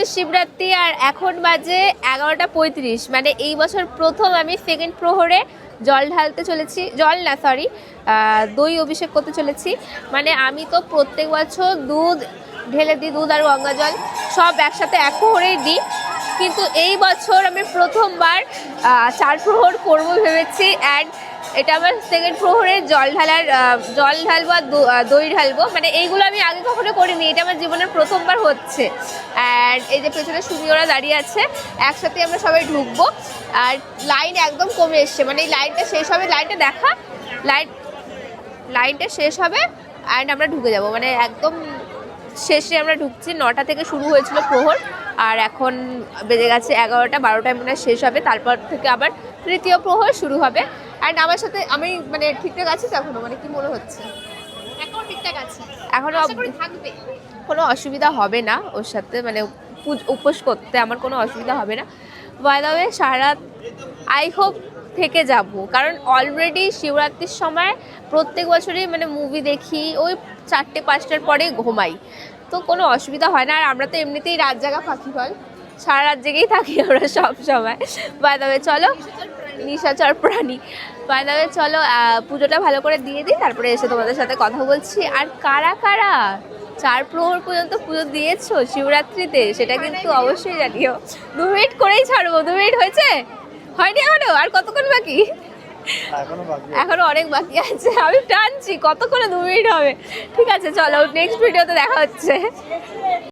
হচ্ছে শিবরাত্রি আর এখন বাজে 11:35। মানে এই বছর প্রথম আমি সেকেন্ড প্রহরে জল ঢালতে চলেছি, জল না সরি, দই অভিষেক করতে চলেছি। মানে আমি তো প্রত্যেক বছর দুধ ঢেলে দিই, দুধ আর গঙ্গা জল সব একসাথে এক প্রহরেই দিই, কিন্তু এই বছর আমি প্রথমবার 4 প্রহর করবো ভেবেছি। অ্যান্ড এটা আমার সেকেন্ড প্রহরে জল ঢালবো আর দই ঢালবো। মানে এইগুলো আমি আগে কখনো করিনি, এটা আমার জীবনের প্রথমবার হচ্ছে। অ্যান্ড এই যে পেছনে সুমিওরা দাঁড়িয়ে আছে, একসাথে আমরা সবাই ঢুকবো। আর লাইন একদম কমে এসছে, মানে এই লাইনটা শেষ হবে, লাইনটা শেষ হবে অ্যান্ড আমরা ঢুকে যাব। মানে একদম শেষে আমরা ঢুকছি। 9টা থেকে শুরু হয়েছিল প্রহর, আর এখন বেজে গেছে 11টা, 12টায় মনে হয় শেষ হবে। তারপর থেকে আবার তৃতীয় প্রহর শুরু হবে। অ্যান্ড আমার সাথে আমি মানে ঠিকঠাক আছি তো এখনো? মানে কি মনে হচ্ছে? এখনো ঠিকঠাক আছে, এখনো থাকবে, কোনো অসুবিধা হবে না ওর সাথে, মানে উপোস করতে আমার কোনো অসুবিধা হবে না। বাই দ্য ওয়ে সারা রাত আই হোপ থেকে যাব, কারণ অলরেডি শিবরাত্রির সময় প্রত্যেক বছরই মানে মুভি দেখি, ওই 4টে-5টার পরে ঘুমাই, তো কোনো অসুবিধা হয় না। আর আমরা তো এমনিতেই রাত জাগা পাখি ফল, সারা রাত জেগেই থাকি আমরা সব সময়। বাই দ্য ওয়ে চলো, নিশাচর প্রাণী। বাই দ্য ওয়ে চলো পুজোটা ভালো করে দিয়ে দিই, তারপরে এসে তোমাদের সাথে কথা বলছি। আর কারা কারা 4 প্রহর পর্যন্ত পুজো দিয়েছো শিবরাত্রিতে সেটা কিন্তু অবশ্যই জানিও। 2 মিনিট করেই ছাড়বো। 2 মিনিট হয়েছে? হয়নি এখনো? আর কতক্ষণ বাকি? এখনো অনেক বাকি আছে, আমি টানছি কতক্ষণে 2 মিনিট হবে। ঠিক আছে চলো, নেক্সট ভিডিওতে দেখা হচ্ছে।